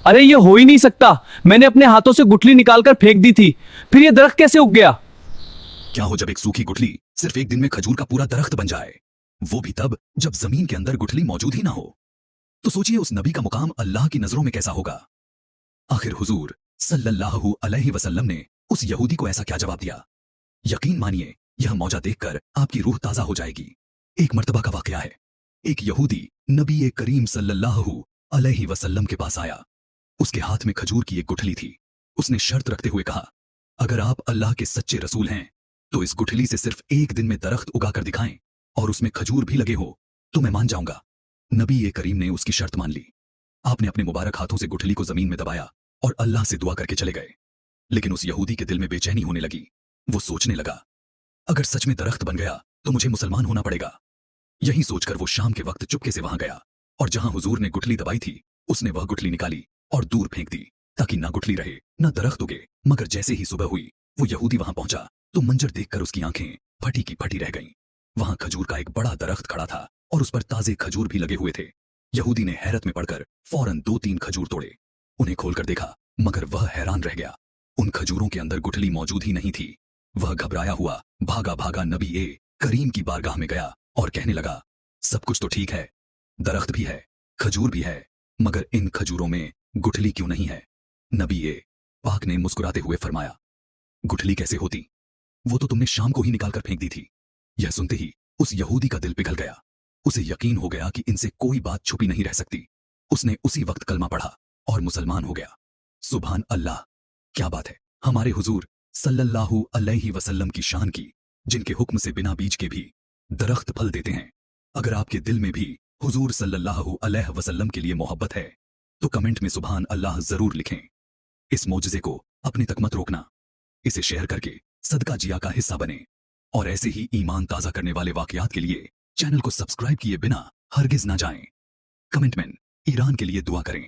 अरे ये हो ही नहीं सकता। मैंने अपने हाथों से गुठली निकालकर फेंक दी थी, फिर ये दरख्त कैसे उग गया? क्या हो जब एक सूखी गुठली सिर्फ एक दिन में खजूर का पूरा दरख्त बन जाए, वो भी तब जब जमीन के अंदर गुठली मौजूद ही ना हो। तो सोचिए उस नबी का मुकाम अल्लाह की नजरों में कैसा होगा। आखिर हुजूर सल्लल्लाहु अलैहि वसल्लम ने उस यहूदी को ऐसा क्या जवाब दिया? यकीन मानिए यह मौजा देखकर आपकी रूह ताजा हो जाएगी। एक मर्तबा का वाकया है। एक यहूदी नबी करीम सल्लल्लाहु अलैहि वसल्लम के पास आया। उसके हाथ में खजूर की एक गुठली थी। उसने शर्त रखते हुए कहा, अगर आप अल्लाह के सच्चे रसूल हैं तो इस गुठली से सिर्फ एक दिन में दरख्त उगाकर दिखाएं और उसमें खजूर भी लगे हो तो मैं मान जाऊंगा। नबी करीम ने उसकी शर्त मान ली। आपने अपने मुबारक हाथों से गुठली को जमीन में दबाया और अल्लाह से दुआ करके चले गए। लेकिन उस यहूदी के दिल में बेचैनी होने लगी। वो सोचने लगा, अगर सच में दरख्त बन गया तो मुझे मुसलमान होना पड़ेगा। यही सोचकर वो शाम के वक्त चुपके से वहां गया और जहां हुजूर ने गुठली दबाई थी उसने वह गुठली निकाली और दूर फेंक दी, ताकि ना गुठली रहे ना दरख्त उगे। मगर जैसे ही सुबह हुई वो यहूदी वहां पहुंचा तो मंजर देखकर उसकी आंखें फटी की फटी रह गईं। वहां खजूर का एक बड़ा दरख्त खड़ा था और उस पर ताजे खजूर भी लगे हुए थे। यहूदी ने हैरत में पड़कर फौरन 2-3 खजूर तोड़े। उन्हें खोलकर देखा मगर वह हैरान रह गया। उन खजूरों के अंदर गुठली मौजूद ही नहीं थी। वह घबराया हुआ भागा भागा नबी करीम की बारगाह में गया और कहने लगा, सब कुछ तो ठीक है, दरख्त भी है, खजूर भी है, मगर इन खजूरों में गुठली क्यों नहीं है? नबी पाक ने मुस्कुराते हुए फरमाया, गुठली कैसे होती? वो तो तुमने शाम को ही निकालकर फेंक दी थी। यह सुनते ही उस यहूदी का दिल पिघल गया। उसे यकीन हो गया कि इनसे कोई बात छुपी नहीं रह सकती। उसने उसी वक्त कलमा पढ़ा और मुसलमान हो गया। सुभान अल्लाह, क्या बात है हमारे हुजूर सल्लल्लाहु अलैहि वसल्लम की शान की, जिनके हुक्म से बिना बीज के भी दरख्त फल देते हैं। अगर आपके दिल में भी हुजूर सल्लल्लाहु अलैहि वसल्लम के लिए मोहब्बत है तो कमेंट में सुभान अल्लाह जरूर लिखें। इस मोजज़े को अपने तक मत रोकना, इसे शेयर करके सदका जिया का हिस्सा बने और ऐसे ही ईमान ताजा करने वाले वाकयात के लिए चैनल को सब्सक्राइब किए बिना हरगिज ना जाएं। कमेंट में ईरान के लिए दुआ करें।